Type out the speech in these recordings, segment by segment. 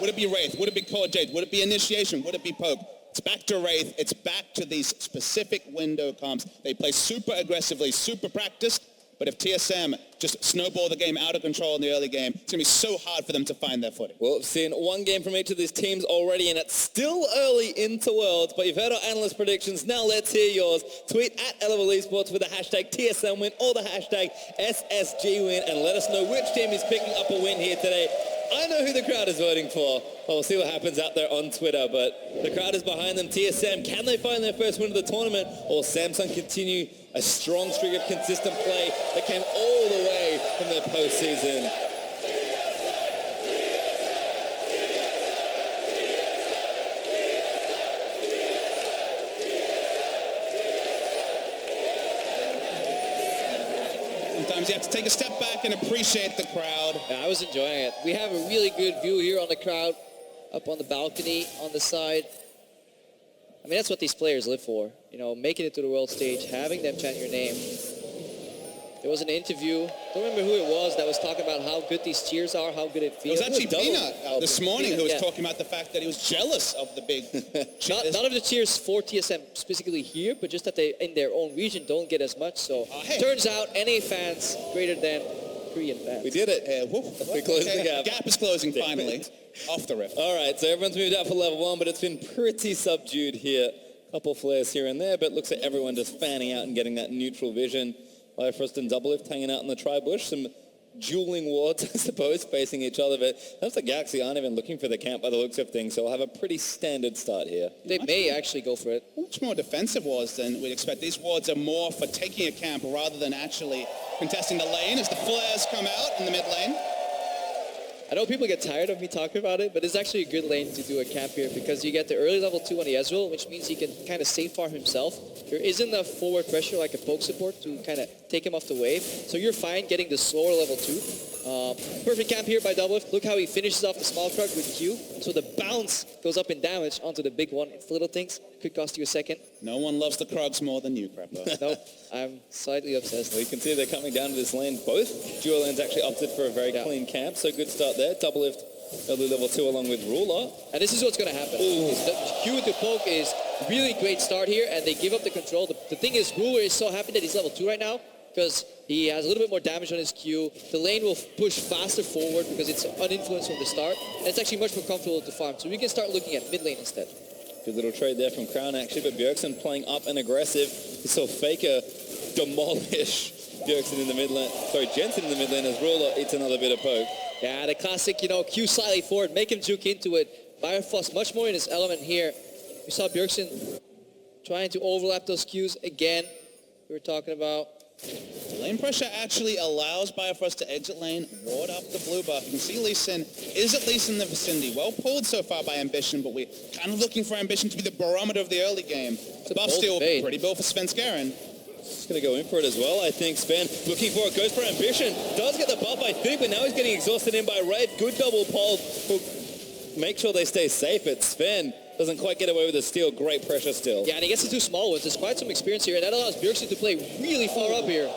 Would it be Wraith? Would it be Core Jade? Would it be Initiation? Would it be Poke? It's back to Wraith. It's back to these specific window comps. They play super aggressively, super practiced. But if TSM just snowball the game out of control in the early game, it's going to be so hard for them to find their footing. Well, we've seen one game from each of these teams already, and it's still early into Worlds, but you've heard our analyst predictions. Now let's hear yours. Tweet at Elevel Esports with the hashtag TSM win or the hashtag SSG win, and let us know which team is picking up a win here today. I know who the crowd is voting for. Well, we'll see what happens out there on Twitter, but the crowd is behind them. TSM, can they find their first win of the tournament, or Samsung continue a strong streak of consistent play that came all the way from their postseason? Sometimes you have to take a step back and appreciate the crowd. Yeah, I was enjoying it. We have a really good view here on the crowd, up on the balcony, on the side. I mean, that's what these players live for. You know, making it to the world stage, having them chant your name. There was an interview, don't remember who it was, that was talking about how good these cheers are, how good it feels. It was actually Peanut this morning who was talking about the fact that he was jealous of the big cheers. None of the cheers for TSM specifically here, but just that they, in their own region, don't get as much. So, turns out, NA fans greater than Korean fans. We did it. We closed the gap. The gap is closing finally. Off the riff. All right, so everyone's moved out for level 1, but it's been pretty subdued here. Couple flares here and there, but it looks like everyone just fanning out and getting that neutral vision. Bifrost and Doublelift hanging out in the tri-bush. Some dueling wards, I suppose, facing each other. But that's the Galaxy aren't even looking for the camp by the looks of things, so we'll have a pretty standard start here. They may actually go for it. Much more defensive wards than we'd expect. These wards are more for taking a camp rather than actually contesting the lane as the flares come out in the mid lane. I know people get tired of me talking about it, but it's actually a good lane to do a camp here because you get the early level 2 on the Ezreal, which means he can kind of safe farm himself. There isn't enough forward pressure like a poke support to kind of take him off the wave. So you're fine getting the slower level 2. Perfect camp here by Doublelift. Look how he finishes off the small Krug with Q. So the bounce goes up in damage onto the big one. It's little things. Could cost you a second. No one loves the Krugs more than you, Crappo. Nope. I'm slightly obsessed. Well, you can see they're coming down to this lane. Both dual lanes actually opted for a very clean camp, so good start there. Doublelift early level 2 along with Ruler. And this is what's going to happen. The Q with the poke is really great start here, and they give up the control. The thing is, Ruler is so happy that he's level 2 right now because he has a little bit more damage on his Q. The lane will push faster forward because it's uninfluenced from the start, and it's actually much more comfortable to farm. So we can start looking at mid lane instead. Good little trade there from Crown actually, but Bjergsen playing up and aggressive. We saw Faker demolish Bjergsen in the mid lane. Sorry, Jensen in the mid lane as Ruler eats another bit of poke. Yeah, the classic, you know, Q slightly forward, make him juke into it. Bifrost much more in his element here. We saw Bjergsen trying to overlap those Qs again. We were talking about. Lane pressure actually allows Bifrost to exit lane, ward up the blue buff. You can see Lee Sin is at least in the vicinity. Well pulled so far by Ambition, but we're kind of looking for Ambition to be the barometer of the early game. The buff steal, pretty built for Svenskeren. He's going to go in for it as well, I think. Sven looking for it, goes for Ambition. Does get the buff, I think, but now he's getting exhausted in by Wraith. Good double pull. Make sure they stay safe, but Sven doesn't quite get away with the steal. Great pressure still. Yeah, and he gets the 2 small ones. There's quite some experience here, and that allows Bjergsen to play really far up here.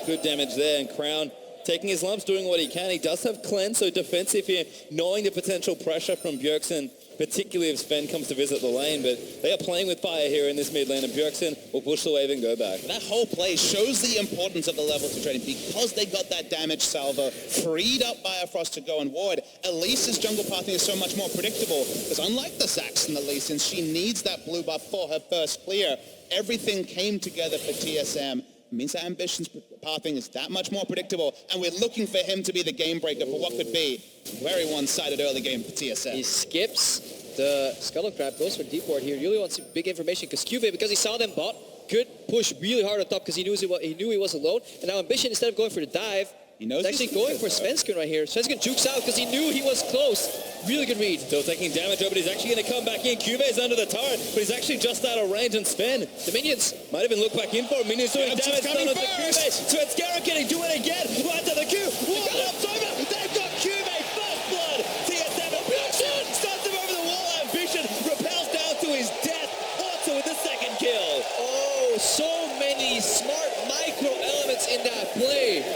Good damage there, and Crown taking his lumps, doing what he can. He does have cleanse, so defensive here, knowing the potential pressure from Bjergsen, particularly if Sven comes to visit the lane, but they are playing with fire here in this mid lane, and Bjergsen will push the wave and go back. That whole play shows the importance of the level 2 trading because they got that damage salvo, freed up Bifrost to go and ward. Elise's jungle pathing is so much more predictable because unlike the Zax and the Lee Sin, she needs that blue buff for her first clear. Everything came together for TSM. It means that Ambition's pathing is that much more predictable, and we're looking for him to be the game breaker for what could be a very one-sided early game for TSM. He skips the Scuttle Crab, goes for deep ward here. Really wants big information because QV, because he saw them bot, could push really hard on top because he knew he was alone. And now Ambition, instead of going for the dive, he's actually going for Svensken right here. Svensken jukes out because he knew he was close. Really good read. Still taking damage, but he's actually going to come back in. Cuve's under the turret, but he's actually just out of range, and Sven, the minions, might even look back in for him. Minions doing damage on the Cuve. Svenskeren can do it again. Right to the Q. It's over. They've got Cuve. First blood. TSM. Ambition starts him over the wall. Ambition repels down to his death. Also with the second kill. Oh, so many smart micro elements in that play.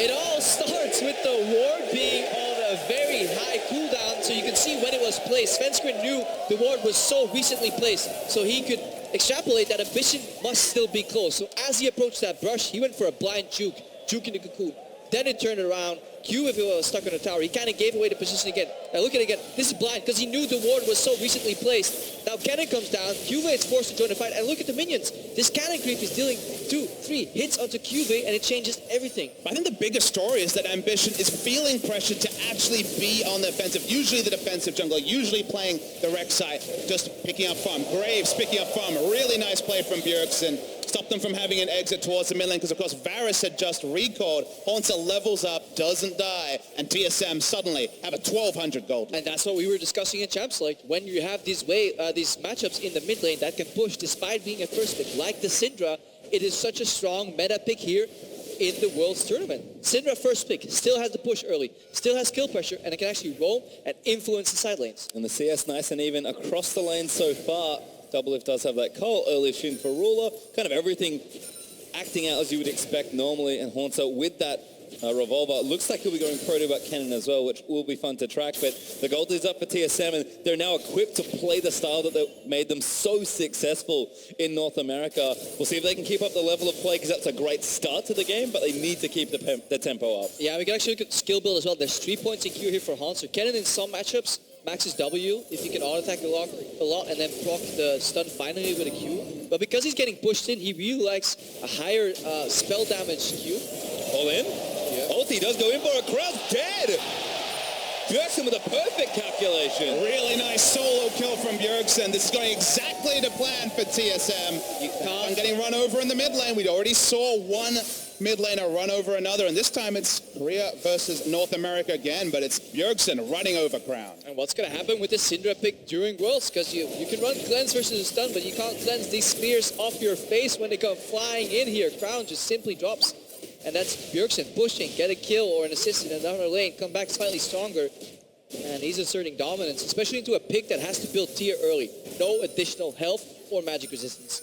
It all starts with the ward being on a very high cooldown, so you you can see when it was placed. Svenskeren knew the ward was so recently placed, so he could extrapolate that Ambition must still be close. So as he approached that brush, he went for a blind juke in the cocoon. Then it turned around. Q, if it was stuck on the tower, he kind of gave away the position again. Now look at it again. This is blind because he knew the ward was so recently placed. Now cannon comes down. Juve is forced to join the fight. And look at the minions. This cannon creep is dealing 2, 3 hits onto Juve, and it changes everything. I think the bigger story is that Ambition is feeling pressure to actually be on the offensive. Usually the defensive jungler, usually playing the Rek'Sai, just picking up farm. Graves picking up farm. A really nice play from Bjergsen. Stop them from having an exit towards the mid lane because, of course, Varus had just recalled. Hornsa levels up, doesn't die, and TSM suddenly have a 1,200 gold. And that's what we were discussing in Champs. Like, when you have these matchups in the mid lane that can push despite being a first pick, like the Syndra, it is such a strong meta pick here in the Worlds Tournament. Syndra first pick, still has the push early, still has kill pressure, and it can actually roam and influence the side lanes. And the CS nice and even across the lane so far. Doublelift does have that call, early Shin for Ruler, kind of everything acting out as you would expect normally, and Hornsa with that revolver. Looks like he'll be going pro to about cannon as well, which will be fun to track, but the gold is up for TSM, and they're now equipped to play the style that made them so successful in North America. We'll see if they can keep up the level of play, because that's a great start to the game, but they need to keep the tempo up. Yeah, we can actually look at skill build as well. There's 3 points in Q here for Hornsa. Cannon in some matchups maxes W if you can auto-attack a lot and then proc the stun finally with a Q. But because he's getting pushed in, he really likes a higher spell damage Q. All in? Yeah. Ulti does go in for a crowd dead. Bjergsen with a perfect calculation. Really nice solo kill from Bjergsen. This is going exactly to plan for TSM. I'm getting run over in the mid lane. We already saw one mid laner run over another, and this time it's Korea versus North America again, but it's Bjergsen running over Crown. And what's going to happen with this Syndra pick during Worlds? Because you can run cleanse versus stun, but you can't cleanse these spears off your face when they come flying in here. Crown just simply drops. And that's Bjergsen pushing, get a kill or an assist in another lane, come back slightly stronger. And he's asserting dominance, especially into a pick that has to build tier early. No additional health or magic resistance.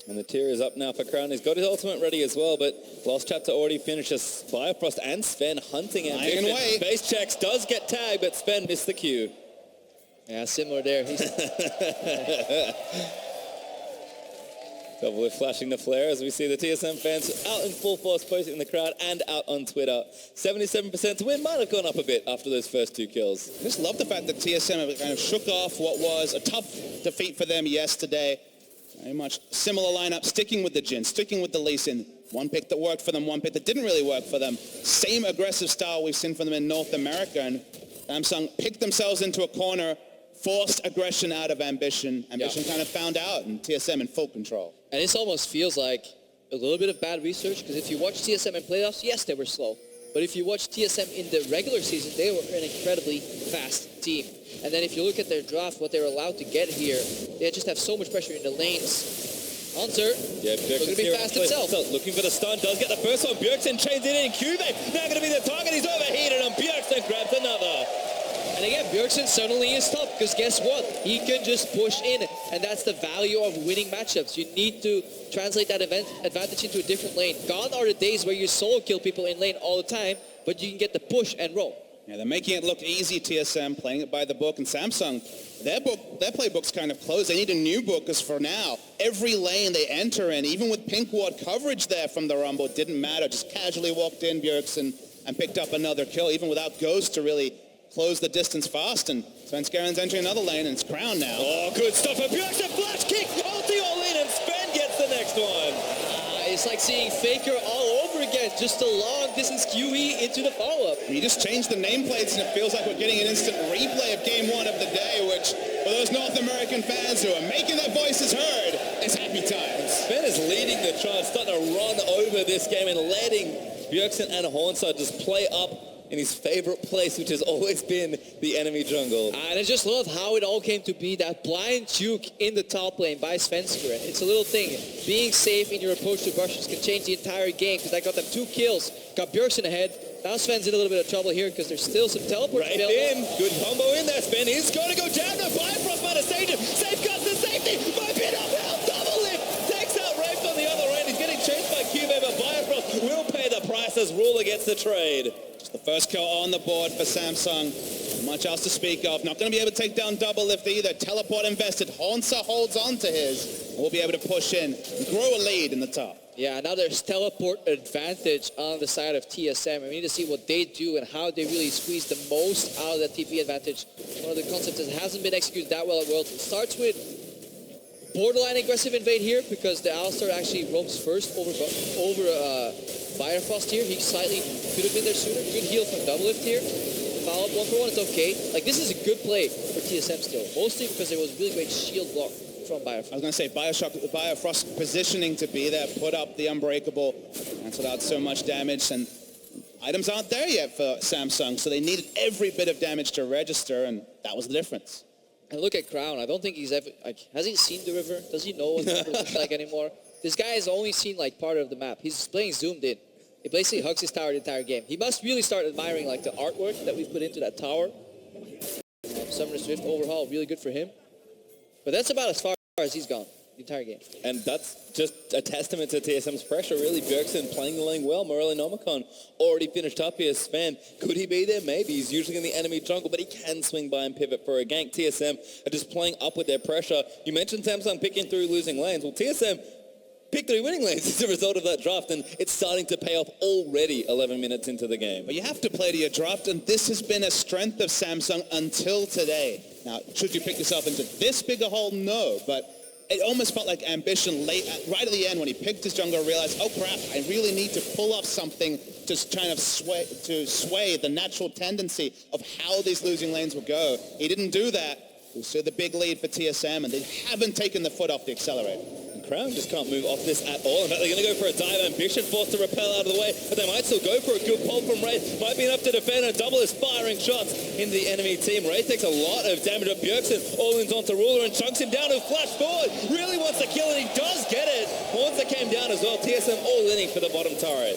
And the tier is up now for Crown. He's got his ultimate ready as well, but Lost Chapter already finishes. Bifrost and Sven hunting Ambition. Base checks, does get tagged, but Sven missed the queue. Yeah, similar there. Doublelift flashing the flare as we see the TSM fans out in full force posting in the crowd and out on Twitter. 77% to win might have gone up a bit after those first 2 kills. I just love the fact that TSM kind of shook off what was a tough defeat for them yesterday. Very much similar lineup, sticking with the Jhin, sticking with the Lee Sin. One pick that worked for them, one pick that didn't really work for them. Same aggressive style we've seen from them in North America, and Samsung picked themselves into a corner, forced aggression out of Ambition. Ambition kind of found out, and TSM in full control. And this almost feels like a little bit of bad research, because if you watch TSM in playoffs, yes, they were slow. But if you watch TSM in the regular season, they were an incredibly fast team. And then if you look at their draft, what they were allowed to get here, they just have so much pressure in the lanes. Hunter, looking to be fast himself. Looking for the stun, does get the first one. Bjergsen chains it in. Cube now going to be the target. He's overheated, and Bjergsen grabs another. And again, Bjergsen suddenly is tough, because guess what? He can just push in, and that's the value of winning matchups. You need to translate that advantage into a different lane. Gone are the days where you solo kill people in lane all the time, but you can get the push and roam. Yeah, they're making it look easy, TSM, playing it by the book, and Samsung, their playbook's kind of closed. They need a new book, because for now, every lane they enter in, even with pink ward coverage there from the Rumble, it didn't matter. Just casually walked in, Bjergsen, and picked up another kill, even without Ghost to really close the distance fast, and Svenskeren's entering another lane, and it's Crown now. Oh, good stuff. A Bjergsen flash kick, ulti all in, and Sven gets the next one. It's like seeing Faker all over again, just a long distance QE into the follow-up. You just changed the nameplates, and it feels like we're getting an instant replay of Game 1 of the day, which, for those North American fans who are making their voices heard, is happy times. Sven is leading the charge, starting to run over this game and letting Bjergsen and Hornsa just play up in his favorite place, which has always been the enemy jungle. And I just love how it all came to be, that blind juke in the top lane by Svenskeren. It's a little thing. Being safe in your approach to brushes can change the entire game, because I got them 2 kills, got Bjergsen ahead. Now Sven's in a little bit of trouble here, because there's still some teleport right in. Good combo in there. Sven is going to go down. The Bifrost might have saved him. Safeguards the safety. Might be enough help. Double lift. Takes out Rafe on the other end. He's getting chased by Cube, but Bifrost will pay the price as Ruler gets the trade. The first kill on the board for Samsung. Much else to speak of. Not going to be able to take down Double Lift either. Teleport invested. Haunter holds on to his. We'll be able to push in and grow a lead in the top. Yeah, now there's teleport advantage on the side of TSM. We need to see what they do and how they really squeeze the most out of that TP advantage. One of the concepts that hasn't been executed that well at Worlds. It starts with borderline aggressive invade here because the Alistar actually roams first over Firefrost here. He slightly could have been there sooner. Good heal from Double Lift here. Follow up 1-for-1, it's okay. Like, this is a good play for TSM still. Mostly because there was really great shield block from Bifrost. I was going to say, Bifrost positioning to be there, put up the Unbreakable, cancelled out so much damage, and items aren't there yet for Samsung, so they needed every bit of damage to register, and that was the difference. And look at Crown. I don't think he's ever, like, has he seen the river? Does he know what the river looks like anymore? This guy has only seen, like, part of the map. He's playing zoomed in. He basically hugs his tower the entire game. He must really start admiring, like, the artwork that we put into that tower. Summoner Swift overhaul, really good for him. But that's about as far as he's gone the entire game. And that's just a testament to TSM's pressure, really. Bjergsen playing the lane well. Morelli Nomicon already finished up here. Sven, could he be there? Maybe. He's usually in the enemy jungle, but he can swing by and pivot for a gank. TSM are just playing up with their pressure. You mentioned Samsung picking through losing lanes. Well, TSM picked 3 winning lanes as a result of that draft, and it's starting to pay off already 11 minutes into the game. But you have to play to your draft, and this has been a strength of Samsung until today. Now, should you pick yourself into this big a hole? No, but it almost felt like ambition right at the end when he picked his jungle, realized, oh crap, I really need to pull off something to kind of sway the natural tendency of how these losing lanes will go. He didn't do that. We saw the big lead for TSM, and they haven't taken the foot off the accelerator. Crown just can't move off this at all. In fact, they're going to go for a dive. Ambition forced to repel out of the way, but they might still go for a good pull from Wraith. Might be enough to defend, and Double is firing shots into the enemy team. Wraith takes a lot of damage, but Bjergsen all-ins onto Ruler and chunks him down and flash forward. Really wants to kill it. He does get it. Monster came down as well. TSM all-inning for the bottom turret.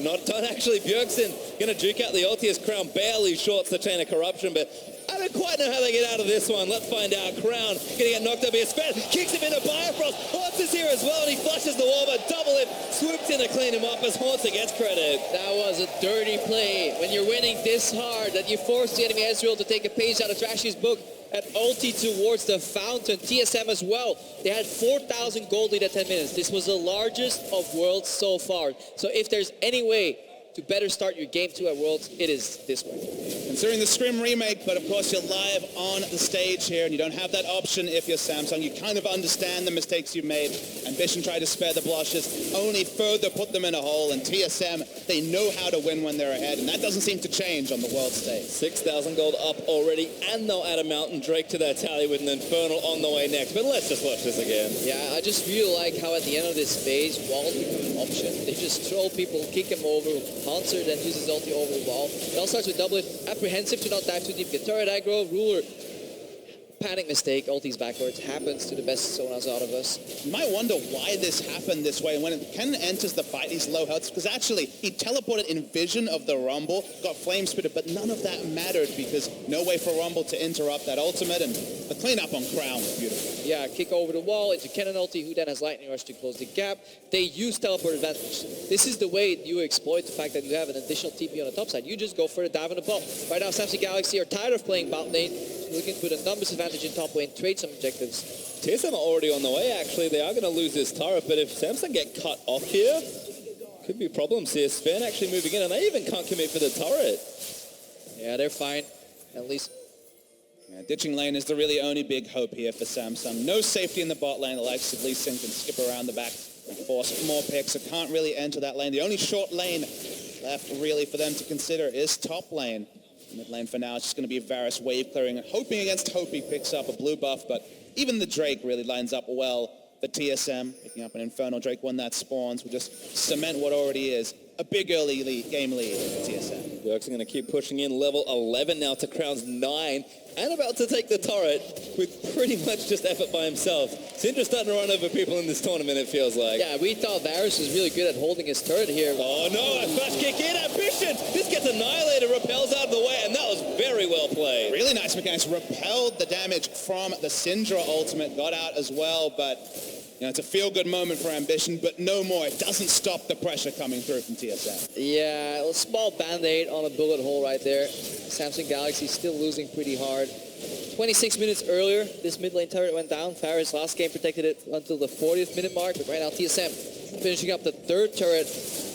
Not done, actually. Bjergsen going to juke out the ulti as Crown barely shorts the chain of corruption, but I don't quite know how they get out of this one. Let's find out. Crown going to get knocked up here. Sven kicks him into Bifrost. Haunter's here as well, and he flushes the wall, but Double Lift swoops in to clean him up as Haunter gets credit. That was a dirty play. When you're winning this hard, that you force the enemy Ezreal to take a page out of Trashy's book at ulti towards the fountain. TSM as well. They had 4,000 gold lead at 10 minutes. This was the largest of Worlds so far. So if there's any way to better start your game 2 at Worlds, it is this way. Considering the Scrim remake, but of course you're live on the stage here, and you don't have that option if you're Samsung. You kind of understand the mistakes you've made. Ambition tried to spare the blushes, only further put them in a hole, and TSM, they know how to win when they're ahead, and that doesn't seem to change on the world stage. 6,000 gold up already, and they'll add a Mountain Drake to their tally with an Infernal on the way next. But let's just watch this again. Yeah, I just really like how at the end of this phase, walls become an option. They just throw people, kick them over. Haunter then uses ulti over the wall. It all starts with Double Lift. Apprehensive to not dive too deep. Get turret aggro. Ruler. Panic mistake. Ulti's backwards. Happens to the best Sonas out of us. You might wonder why this happened this way. When Ken enters the fight, he's low health, because actually he teleported in vision of the Rumble, got flame spitted, but none of that mattered because no way for Rumble to interrupt that ultimate, and the cleanup on Crown was beautiful. Yeah, kick over the wall into Kennen ulti, who then has Lightning Rush to close the gap. They use teleport advantage. This is the way you exploit the fact that you have an additional TP on the top side. You just go for the dive on the bot. Right now, Samsung Galaxy are tired of playing bot lane, looking to put a numbers advantage in top lane, trade some objectives. TSM are already on the way, actually. They are going to lose this turret, but if Samsung get cut off here, could be problems here. Sven actually moving in, and they even can't commit for the turret. Yeah, they're fine, at least. Yeah, ditching lane is the really only big hope here for Samsung. No safety in the bot lane. The likes of Lee Sin can skip around the back and force more picks, so can't really enter that lane. The only short lane left really for them to consider is top lane. Mid lane for now, it's just going to be Varus wave clearing and hoping against Hope he picks up a blue buff, but even the Drake really lines up well for TSM. Picking up an Infernal Drake when that spawns will just cement what already is a big early game lead for TSM. Bjergsen going to keep pushing in. Level 11 now to Crown's 9, and about to take the turret with pretty much just effort by himself. Syndra's starting to run over people in this tournament, it feels like. Yeah, we thought Varus was really good at holding his turret here. Oh no, a fast kick in, Ambition! This gets annihilated, repels out of the way, and that was very well played. Really nice mechanics. Repelled the damage from the Syndra ultimate, got out as well, but You know, it's a feel-good moment for Ambition, but no more. It doesn't stop the pressure coming through from TSM. Yeah, a small band-aid on a bullet hole right there. Samsung Galaxy still losing pretty hard. 26 minutes earlier, this mid lane turret went down. Faris last game protected it until the 40th minute mark, but right now TSM finishing up the third turret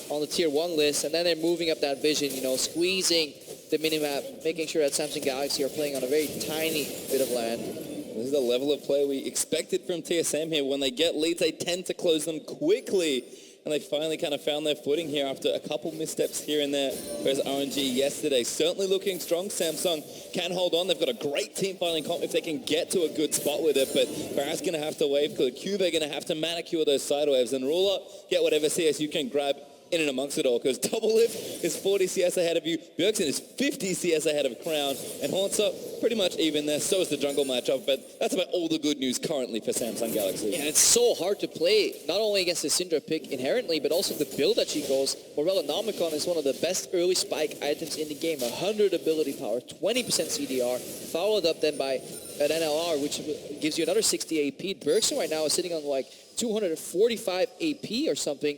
on the tier 1 list, and then they're moving up that vision, you know, squeezing the minimap, making sure that Samsung Galaxy are playing on a very tiny bit of land. This is the level of play we expected from TSM here. When they get leads, they tend to close them quickly. And they finally kind of found their footing here after a couple missteps here and there. Whereas RNG yesterday, certainly looking strong. Samsung can hold on. They've got a great team fighting comp if they can get to a good spot with it. But Barrett's going to have to wave. Cube are going to have to manicure those side waves. And Ruler, get whatever CS you can grab in and amongst it all, because Double Lift is 40 CS ahead of you, Bjergsen is 50 CS ahead of Crown, and Haunter pretty much even there. So is the jungle matchup, but that's about all the good news currently for Samsung Galaxy. Yeah, it's so hard to play, not only against the Syndra pick inherently, but also the build that she goes. Morella Nomicon is one of the best early spike items in the game, 100 ability power, 20% CDR, followed up then by an NLR, which gives you another 60 AP. Bjergsen right now is sitting on like 245 AP or something,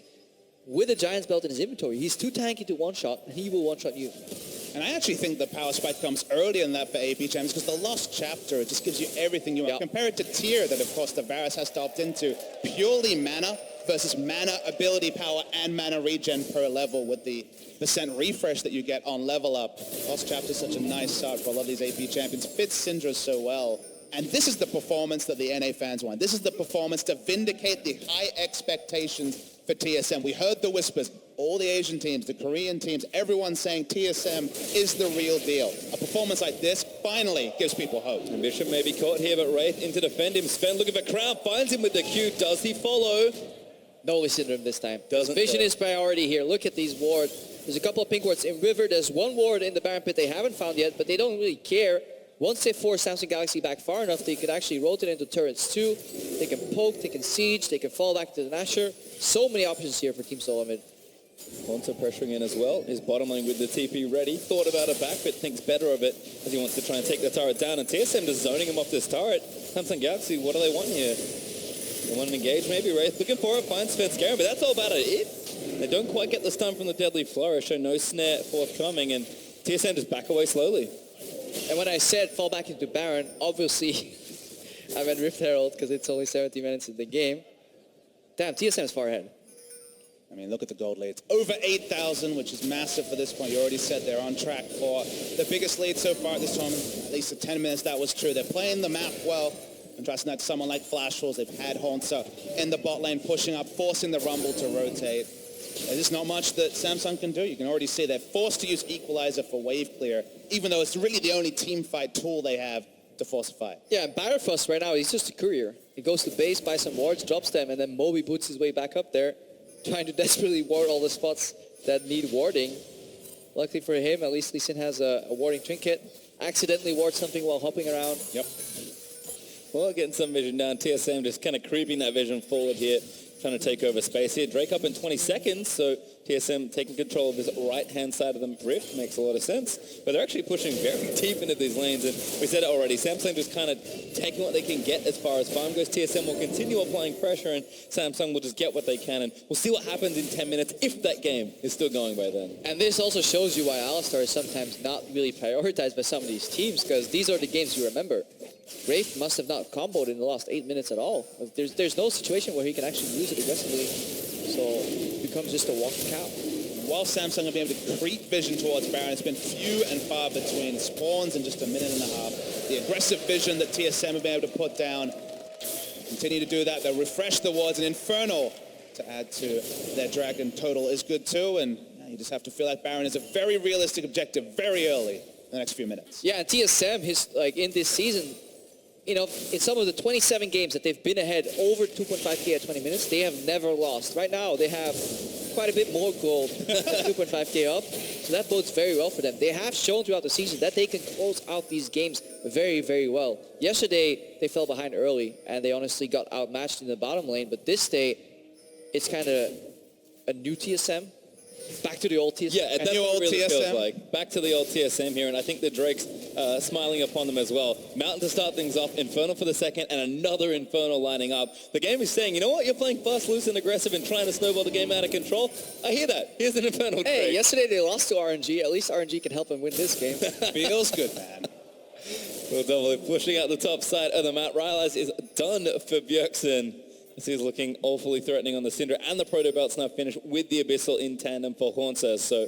with a Giant's Belt in his inventory. He's too tanky to one-shot, and he will one-shot you. And I actually think the power spike comes earlier than that for AP champions, because the Lost Chapter just gives you everything you want. Yep. Compare it to Tier that, of course, the Varus has to opt into. Purely mana versus mana ability power and mana regen per level with the percent refresh that you get on level up. Lost Chapter is such a nice start for a lot of these AP champions. Fits Syndra so well. And this is the performance that the NA fans want. This is the performance to vindicate the high expectations for TSM. We heard the whispers. All the Asian teams, the Korean teams, everyone saying TSM is the real deal. A performance like this finally gives people hope. Ambition may be caught here, but Wraith in to defend him. Sven looking for Crown, finds him with the Q. Does he follow? No Syndrome this time. Doesn't Vision is priority here. Look at these wards. There's a couple of pink wards in River. There's one ward in the Baron Pit they haven't found yet, but they don't really care. Once they force Samsung Galaxy back far enough, they could actually rotate into turrets too. They can poke, they can siege, they can fall back to the Nashor. So many options here for Team Solo Mid. Haunter pressuring in as well. His bottom lane with the TP ready. Thought about a backfit, thinks better of it as he wants to try and take the turret down. And TSM just zoning him off this turret. Samsung Galaxy, what do they want here? They want to engage maybe. Wraith looking for it, finds Sven scaring, but that's all about it. They don't quite get the stun from the Deadly Flourish, so no snare forthcoming, and TSM just back away slowly. And when I said fall back into Baron, obviously I meant Rift Herald because it's only 70 minutes in the game. Damn, TSM is far ahead. I mean, look at the gold lead. It's over 8,000, which is massive for this point. You already said they're on track for the biggest lead so far at this tournament. At least for 10 minutes, that was true. They're playing the map well. Contrasting that to someone like Flash Falls, they've had Haunter in the bot lane, pushing up, forcing the Rumble to rotate. There's just not much that Samsung can do. You can already see they're forced to use Equalizer for wave clear, even though it's really the only team fight tool they have to force a fight. Yeah, Barrifrost right now, he's just a courier. He goes to base, buys some wards, drops them, and then Moby boots his way back up there, trying to desperately ward all the spots that need warding. Luckily for him, at least Lee Sin has a warding trinket. Accidentally wards something while hopping around. Yep. Well, getting some vision down. TSM just kind of creeping that vision forward here, trying to take over space here. Drake up in 20 seconds, so TSM taking control of this right-hand side of the rift makes a lot of sense. But they're actually pushing very deep into these lanes, and we said it already. Samsung just kind of taking what they can get as far as farm goes. TSM will continue applying pressure, and Samsung will just get what they can, and we'll see what happens in 10 minutes if that game is still going by then. And this also shows you why Alistar is sometimes not really prioritized by some of these teams, because these are the games you remember. Wraith must have not comboed in the last 8 minutes at all. There's no situation where he can actually use it aggressively, so it becomes just a walking cow. While Samsung have been able to creep vision towards Baron, it's been few and far between. Spawns in just a minute and a half. The aggressive vision that TSM have been able to put down, continue to do that. They'll refresh the wards, and Infernal to add to their Dragon total is good too, and you just have to feel like Baron is a very realistic objective very early in the next few minutes. Yeah, and TSM, in this season, you know, in some of the 27 games that they've been ahead over 2.5k at 20 minutes, they have never lost. Right now, they have quite a bit more gold, 2.5k up, so that bodes very well for them. They have shown throughout the season that they can close out these games very, very well. Yesterday, they fell behind early, and they honestly got outmatched in the bottom lane, but this day, it's kind of a new TSM. Back to the old TSM. Yeah, that's new what old it really TSM. feels like. Back to the old TSM here, and I think the Drake's smiling upon them as well. Mountain to start things off, Infernal for the second, and another Infernal lining up. The game is saying, you know what, you're playing fast, loose, and aggressive and trying to snowball the game out of control. I hear that. Here's an Infernal Hey, Drake. yesterday they lost to RNG. At least RNG can help them win this game. Feels good, man. Well, definitely pushing out the top side of the map. Rylai's is done for Bjergsen. This is looking awfully threatening on the Syndra, and the Proto Belt's now finished with the Abyssal in tandem for Hornsa. So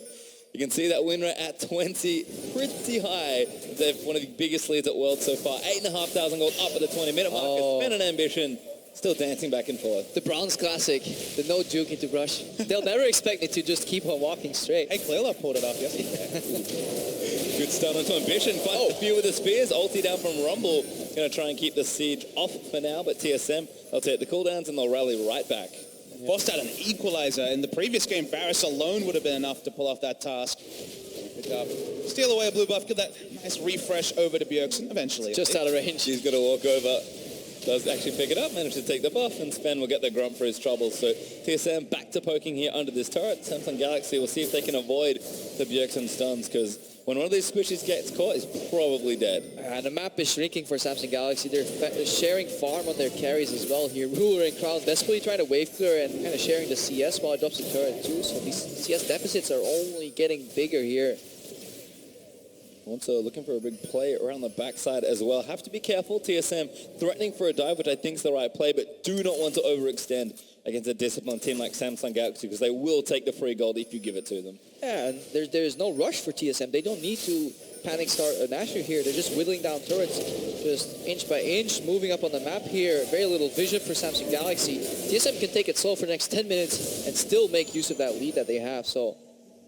you can see that win rate at 20, pretty high. They've one of the biggest leads at World so far. 8,500 gold up at the 20-minute mark. It's been an ambition. Still dancing back and forth. The Browns classic, the no juke into brush. They'll never expect me to just keep on walking straight. Hey, Clearlove pulled it off yesterday. Good start onto Ambition. Finds a few with the spears. Ulti down from Rumble. Going to try and keep the siege off for now, but TSM, they'll take the cooldowns and they'll rally right back. Forced out an equalizer. In the previous game, Varus alone would have been enough to pull off that task. Pick up, steal away a blue buff, get that nice refresh over to Bjergsen eventually. Just out of range. He's going to walk over. Does actually pick it up, manage to take the buff, and Sven will get the grunt for his troubles. So TSM back to poking here under this turret. Samsung Galaxy will see if they can avoid the Bjergsen stuns, because when one of these squishies gets caught, he's probably dead. And the map is shrinking for Samsung Galaxy. They're sharing farm on their carries as well here. Ruler and Crown desperately trying to wave clear and kind of sharing the CS while it drops the turret too. So these CS deficits are only getting bigger here. Also looking for a big play around the backside as well. Have to be careful. TSM threatening for a dive, which I think is the right play, but do not want to overextend against a disciplined team like Samsung Galaxy, because they will take the free gold if you give it to them. Yeah, and there's no rush for TSM. They don't need to panic start a Nashor here. They're just whittling down turrets, just inch by inch, moving up on the map here. Very little vision for Samsung Galaxy. TSM can take it slow for the next 10 minutes and still make use of that lead that they have. So,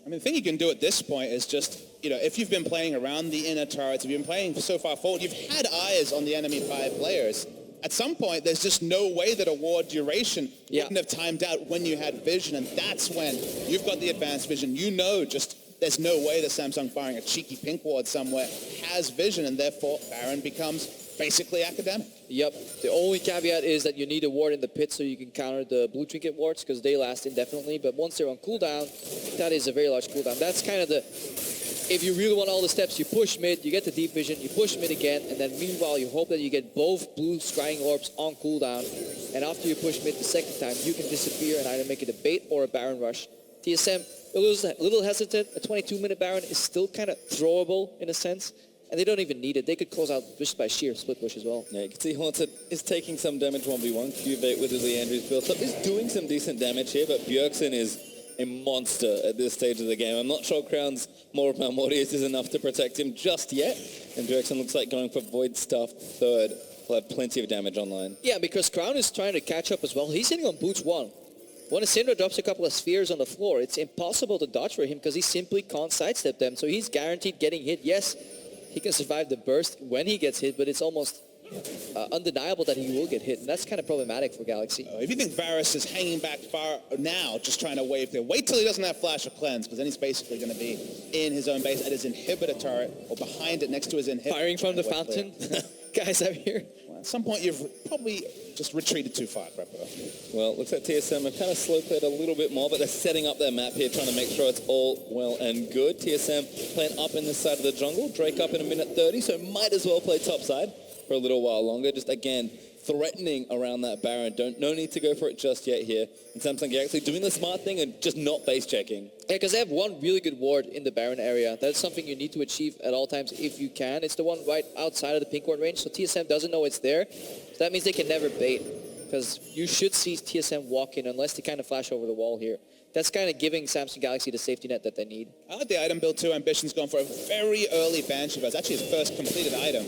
I mean, the thing you can do at this point is just, you know, if you've been playing around the inner turrets, if you've been playing so far forward, you've had eyes on the enemy 5 players. At some point, there's just no way that a ward duration wouldn't have timed out when you had vision, and that's when you've got the advanced vision. You know, just there's no way that Samsung firing a cheeky pink ward somewhere has vision, and therefore Baron becomes basically academic. yep. The only caveat is that you need a ward in the pit so you can counter the blue trinket wards because they last indefinitely. But once they're on cooldown, that is a very large cooldown. That's kind of the... If you really want all the steps, you push mid, you get the deep vision, you push mid again, and then meanwhile you hope that you get both blue scrying orbs on cooldown. And after you push mid the second time, you can disappear and either make it a bait or a Baron rush. TSM, a little hesitant. A 22-minute Baron is still kind of throwable in a sense. And they don't even need it. They could close out just by sheer split push as well. Yeah, you can see Haunted is taking some damage 1v1. Cuvate with his Leandry's built up is doing some decent damage here, but Bjergsen is a monster at this stage of the game. I'm not sure Crown's more Mortius is enough to protect him just yet. And Bjergsen looks like going for Void Stuff third. He'll have plenty of damage online. Yeah, because Crown is trying to catch up as well. He's hitting on boots 1. When a Syndra drops a couple of spheres on the floor, it's impossible to dodge for him because he simply can't sidestep them. So he's guaranteed getting hit. Yes, he can survive the burst when he gets hit, but it's almost undeniable that he will get hit, and that's kind of problematic for Galaxy. If you think Varus is hanging back far now, just trying to wave there, wait till he doesn't have Flash or Cleanse, because then he's basically going to be in his own base at his inhibitor turret, or behind it next to his inhibitor. Firing from the fountain. Guys out here. Well, at some point, you've probably just retreated too far, Prepper. Well, looks like TSM have kind of slow played a little bit more, but they're setting up their map here, trying to make sure it's all well and good. TSM playing up in this side of the jungle. Drake up in a minute 30, so might as well play top side for a little while longer. Just again, threatening around that Baron. No need to go for it just yet here. And Samsung Galaxy doing the smart thing and just not base checking. Yeah, because they have one really good ward in the Baron area. That's something you need to achieve at all times if you can. It's the one right outside of the pink ward range, so TSM doesn't know it's there. So that means they can never bait, because you should see TSM walk in unless they kind of flash over the wall here. That's kind of giving Samsung Galaxy the safety net that they need. I like the item build too. Ambition's gone for a very early Banshee. It's actually his first completed item.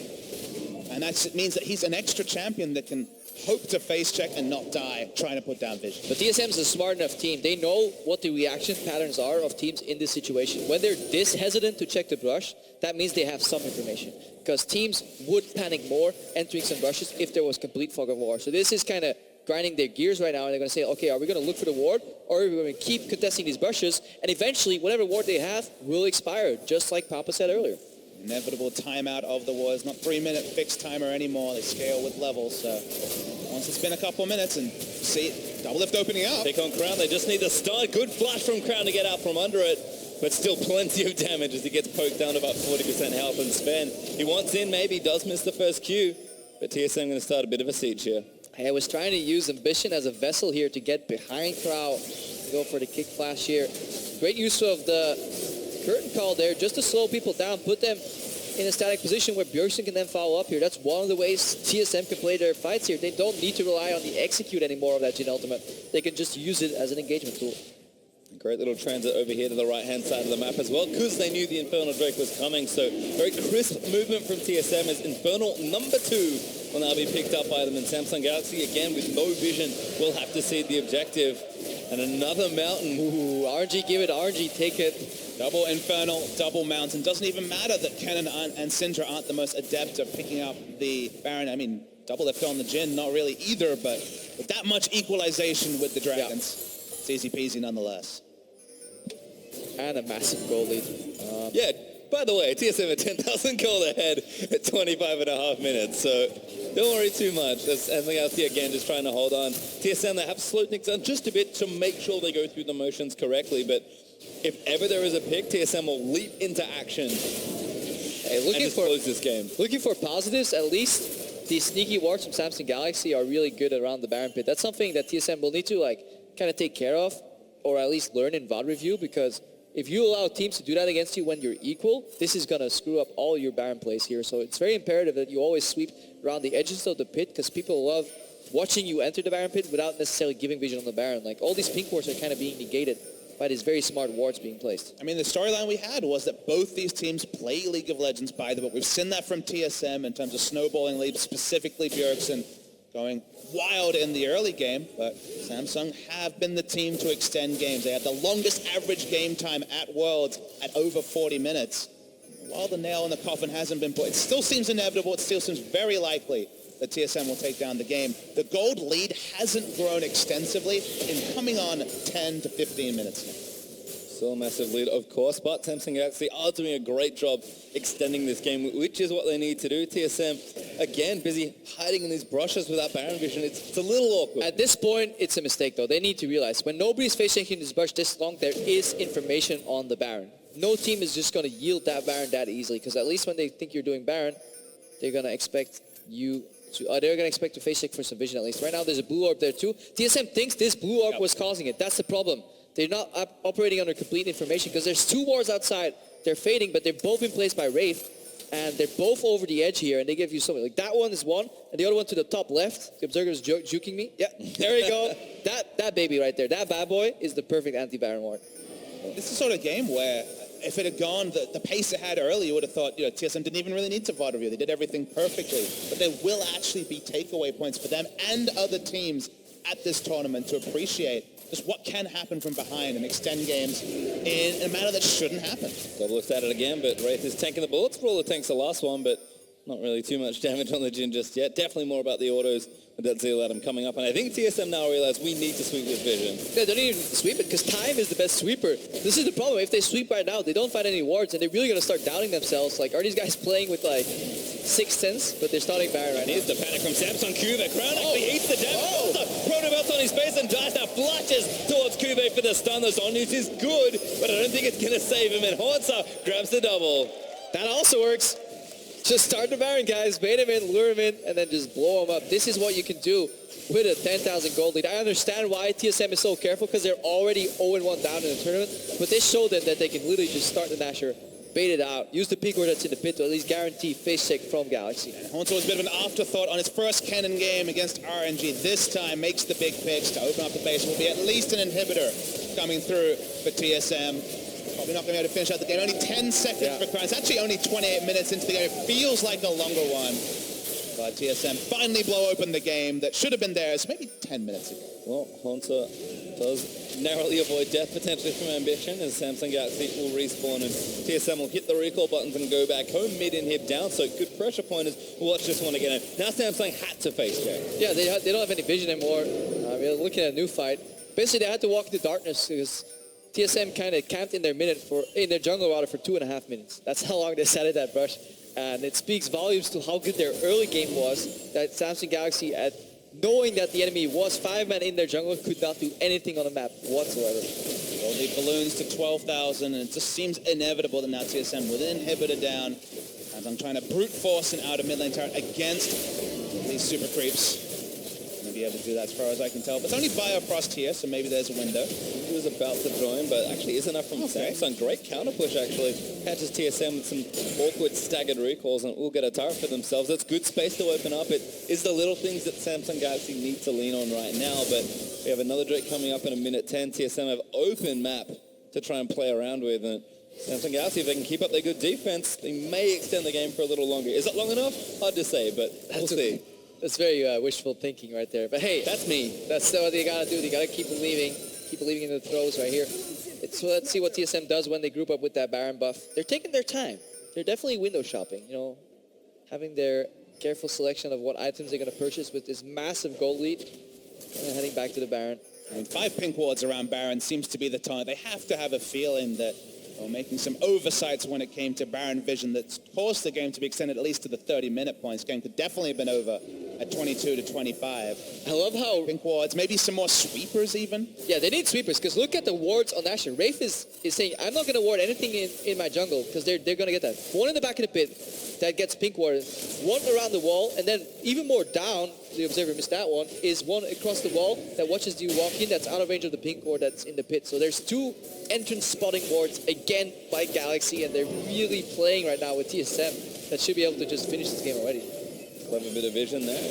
And that means that he's an extra champion that can hope to face check and not die trying to put down vision. But TSM is a smart enough team. They know what the reaction patterns are of teams in this situation. When they're this hesitant to check the brush, that means they have some information. Because teams would panic more entering some brushes if there was complete fog of war. So this is kind of grinding their gears right now, and they're going to say, okay, are we going to look for the ward, or are we going to keep contesting these brushes? And eventually, whatever ward they have will expire, just like Papa said earlier. Inevitable timeout of the wars. Not 3-minute fixed timer anymore. They scale with levels. So once it's been a couple minutes and see double lift opening up. Pick on Crown. They just need to start. Good flash from Crown to get out from under it. But still plenty of damage as he gets poked down to about 40% health and Sven. He wants in, maybe does miss the first Q. But TSM going to start a bit of a siege here. I was trying to use Ambition as a vessel here to get behind Crow. Go for the kick flash here. Great use of the curtain call there just to slow people down, put them in a static position where Bjergsen can then follow up here. That's one of the ways TSM can play their fights here. They don't need to rely on the execute anymore of that Jhin ultimate. They can just use it as an engagement tool. Great little transit over here to the right-hand side of the map as well, because they knew the Infernal Drake was coming. So very crisp movement from TSM as Infernal number 2 will now be picked up by them. And Samsung Galaxy, again, with no vision, will have to see the objective. And another mountain. Ooh, RNG, give it RNG, take it. Double Infernal, double Mountain. Doesn't even matter that Kennen and Syndra aren't the most adept at picking up the Baron. I mean, double lift on the Jhin, not really either, but with that much equalization with the Dragons, it's easy peasy nonetheless. And a massive goal lead. Yeah, by the way, TSM at 10,000 gold ahead at 25.5 minutes, so don't worry too much. As Galaxy again just trying to hold on. TSM, they have slowed things down just a bit to make sure they go through the motions correctly, but if ever there is a pick, TSM will leap into action and just close this game. Looking for positives, at least the sneaky wards from Samsung Galaxy are really good around the Baron pit. That's something that TSM will need to kind of take care of, or at least learn in VOD review, because if you allow teams to do that against you when you're equal, this is going to screw up all your Baron plays here. So it's very imperative that you always sweep around the edges of the pit, because people love watching you enter the Baron pit without necessarily giving vision on the Baron. Like, all these pink wards are kind of being negated by these very smart wards being placed. I mean, the storyline we had was that both these teams play League of Legends by the book. We've seen that from TSM in terms of snowballing leads, specifically Bjergsen going wild in the early game, but Samsung have been the team to extend games. They had the longest average game time at Worlds at over 40 minutes. While the nail in the coffin hasn't been put, it still seems inevitable, it still seems very likely that TSM will take down the game. The gold lead hasn't grown extensively in coming on 10 to 15 minutes now. Still a massive lead, of course, but Samsung Galaxy are doing a great job extending this game, which is what they need to do. TSM, again, busy hiding in these brushes without Baron vision. It's a little awkward. At this point, it's a mistake, though. They need to realize when nobody's face-checking this brush this long, there is information on the Baron. No team is just going to yield that Baron that easily, because at least when they think you're doing Baron, they're going to expect you to, they're going to expect to face-check for some vision at least. Right now, there's a blue orb there, too. TSM thinks this blue orb was causing it. That's the problem. They're not operating under complete information, because there's two wards outside. They're fading, but they're both in place by Wraith, and they're both over the edge here, and they give you something. Like, that one is one, and the other one to the top left. The Observer is juking me. Yeah, there you go. That baby right there, that bad boy is the perfect anti-Baron ward. This is the sort of game where if it had gone the pace it had earlier, you would have thought, TSM didn't even really need to VOD review. They did everything perfectly. But there will actually be takeaway points for them and other teams at this tournament to appreciate just what can happen from behind and extend games in a manner that shouldn't happen. Double lift at it again, but Wraith is tanking the bullets for all the tanks the last one, but not really too much damage on the Jhin just yet. Definitely more about the autos with that Zeal Atom coming up. And I think TSM now realize we need to sweep with vision. Yeah, they don't even need to sweep it, because time is the best sweeper. This is the problem. If they sweep right now, they don't find any wards, and they're really going to start doubting themselves. Like, are these guys playing with, like, sixth sense? But they're starting Baron right now. Here's the panic from Samsung Cube. Crown actually eats the damage. Proto belts on his face, and Dice now flashes towards Cube for the stun. The zone use is good, but I don't think it's going to save him. And Hortza grabs the double. That also works. Just start the Baron, guys. Bait him in, lure him in, and then just blow him up. This is what you can do with a 10,000 gold lead. I understand why TSM is so careful, because they're already 0-1 down in the tournament, but this showed them that they can literally just start the Nasher, bait it out, use the peak ward that's in the pit to at least guarantee face check from Galaxy. Honto was a bit of an afterthought on his first Kennen game against RNG. This time makes the big picks to open up the base. Will be at least an inhibitor coming through for TSM. Probably not going to be able to finish out the game. Only 10 seconds for Crown. It's actually only 28 minutes into the game. It feels like a longer one. But TSM finally blow open the game that should have been theirs maybe 10 minutes ago. Well, Hunter does narrowly avoid death potentially from Ambition, as Samsung Galaxy will respawn and TSM will hit the recall buttons and go back home. Mid-inhib down, so good pressure pointers. Watch this one again. Now Samsung had to face check. Yeah, they don't have any vision anymore. We're looking at a new fight. Basically, they had to walk into darkness, because TSM kind of camped in their jungle rather for 2.5 minutes. That's how long they sat at that brush. And it speaks volumes to how good their early game was, that Samsung Galaxy, at knowing that the enemy was 5-man in their jungle, could not do anything on the map whatsoever. Gold balloons to 12,000, and it just seems inevitable that now TSM with an inhibitor down, as I'm trying to brute force an outer mid lane turret against these super creeps. Be able to do that as far as I can tell. But it's only Biofrost here, so maybe there's a window. He was about to join, but actually is enough from Samsung. Great counter push, actually. Catches TSM with some awkward staggered recalls and will get a turret for themselves. That's good space to open up. It is the little things that Samsung Galaxy need to lean on right now, but we have another Drake coming up in a minute 10. TSM have open map to try and play around with, and Samsung Galaxy, if they can keep up their good defense, they may extend the game for a little longer. Is it long enough? Hard to say, but we'll see. That's very wishful thinking right there. But hey, that's me. That's what they gotta do. They gotta keep believing in the throws right here. So let's see what TSM does when they group up with that Baron buff. They're taking their time. They're definitely window shopping, you know, having their careful selection of what items they're gonna purchase with this massive gold lead, and heading back to the Baron. I mean, 5 pink wards around Baron seems to be the time. They have to have a feeling that making some oversights when it came to Baron vision that caused the game to be extended at least to the 30-minute points. Game could definitely have been over at 22 to 25. I love how... Pink wards, maybe some more sweepers even. Yeah, they need sweepers, because look at the wards on Asher. Wraith is saying, I'm not going to ward anything in my jungle, because they're going to get that. One in the back of the pit that gets pink warded, one around the wall, and then even more down, the observer missed that one, is one across the wall that watches you walk in, that's out of range of the pink ward that's in the pit. So there's 2 entrance spotting wards, again, by Galaxy, and they're really playing right now with TSM that should be able to just finish this game already. Clever bit of vision there.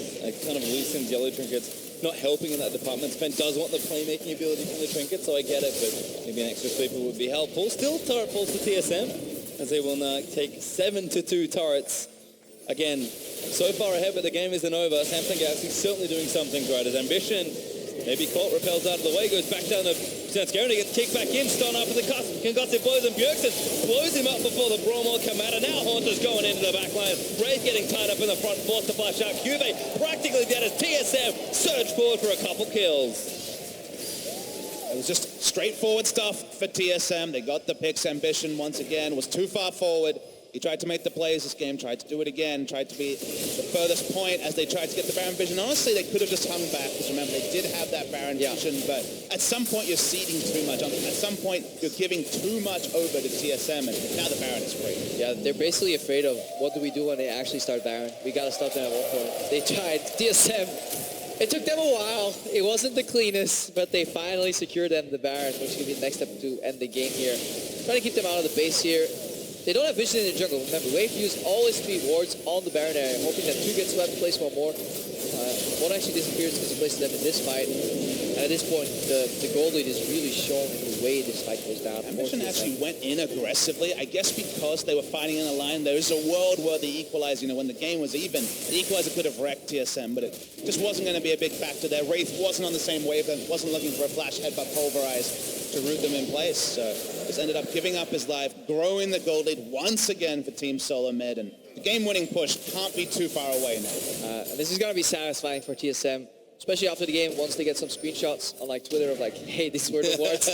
Kind of loosens yellow trinkets, not helping in that department. Spen does want the playmaking ability from the trinket, so I get it, but maybe an extra sweeper would be helpful. Still turret falls to TSM, as they will now take 7-2 turrets. Again, so far ahead, but the game isn't over. Samsung Galaxy certainly doing something right. His ambition maybe caught, repels out of the way, goes back down to Scarindy, gets kicked back in, Stone after the concussive blows, and Bjergsen blows him up before the brawl will come out, and now Haunter's going into the back line. Wraith getting tied up in the front, forced to flash out. Cube practically dead as TSM surge forward for a couple kills. It was just straightforward stuff for TSM. They got the picks. Ambition once again was too far forward. He tried to make the plays this game, tried to do it again, tried to be the furthest point as they tried to get the Baron vision. Honestly, they could have just hung back, because remember, they did have that Baron vision, but at some point you're ceding too much. At some point you're giving too much over to TSM, and now the Baron is free. Yeah, they're basically afraid of what do we do when they actually start Baron. We got to stop them at one point. They tried. TSM, it took them a while. It wasn't the cleanest, but they finally secured them the Baron, which could be the next step to end the game here. Trying to keep them out of the base here. They don't have vision in the jungle. Remember, Wave used all his 3 wards on the Baron area, hoping that 2 gets left to place one more. One actually disappears because he places them in this fight. And at this point, the gold lead is really shown in the way this fight goes down. Ambition actually went in aggressively, I guess because they were fighting in a line. There's a world where the equalizer, when the game was even, the equalizer could have wrecked TSM, but it just wasn't going to be a big factor there. Wraith wasn't on the same wavelength, wasn't looking for a flash headbutt pulverize to root them in place. So just ended up giving up his life, growing the gold lead once again for Team Solo Mid, and the game-winning push can't be too far away now. And this is going to be satisfying for TSM, especially after the game, once they get some screenshots on Twitter of hey, these were the words.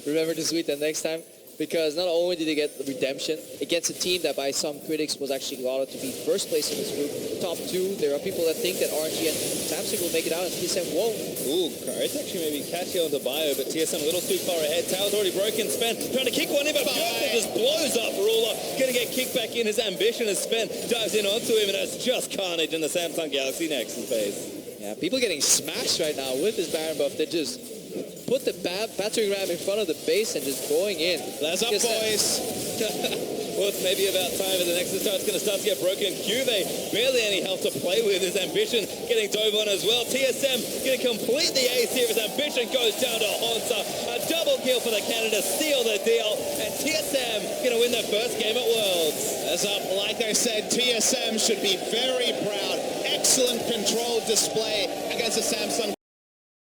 Remember to tweet them next time. Because not only did they get the redemption against a team that by some critics was actually allowed to be first place in this group, top 2, there are people that think that RNG and Samsung will make it out and TSM won't. Ooh, it's actually maybe catchy onto Bio, but TSM a little too far ahead. Tower's already broken. Spen trying to kick one in, but Bjergsen just blows up Ruler. Gonna get kicked back in. His ambition as Spen dives in onto him, and that's just carnage in the Samsung Galaxy Nexus phase. Yeah, people getting smashed right now with this Baron buff. They just put the battering ram in front of the base and just going in. That's up, boys. Well, it's maybe about time for the Nexus start's going to start to get broken. Cube, barely any health to play with. His ambition getting dove on as well. TSM going to complete the ace here. His ambition goes down to Haunter. A double kill for the Canada, seal the deal. And TSM going to win their first game at Worlds. That's up. Like I said, TSM should be very proud. Excellent controlled display against the Samsung.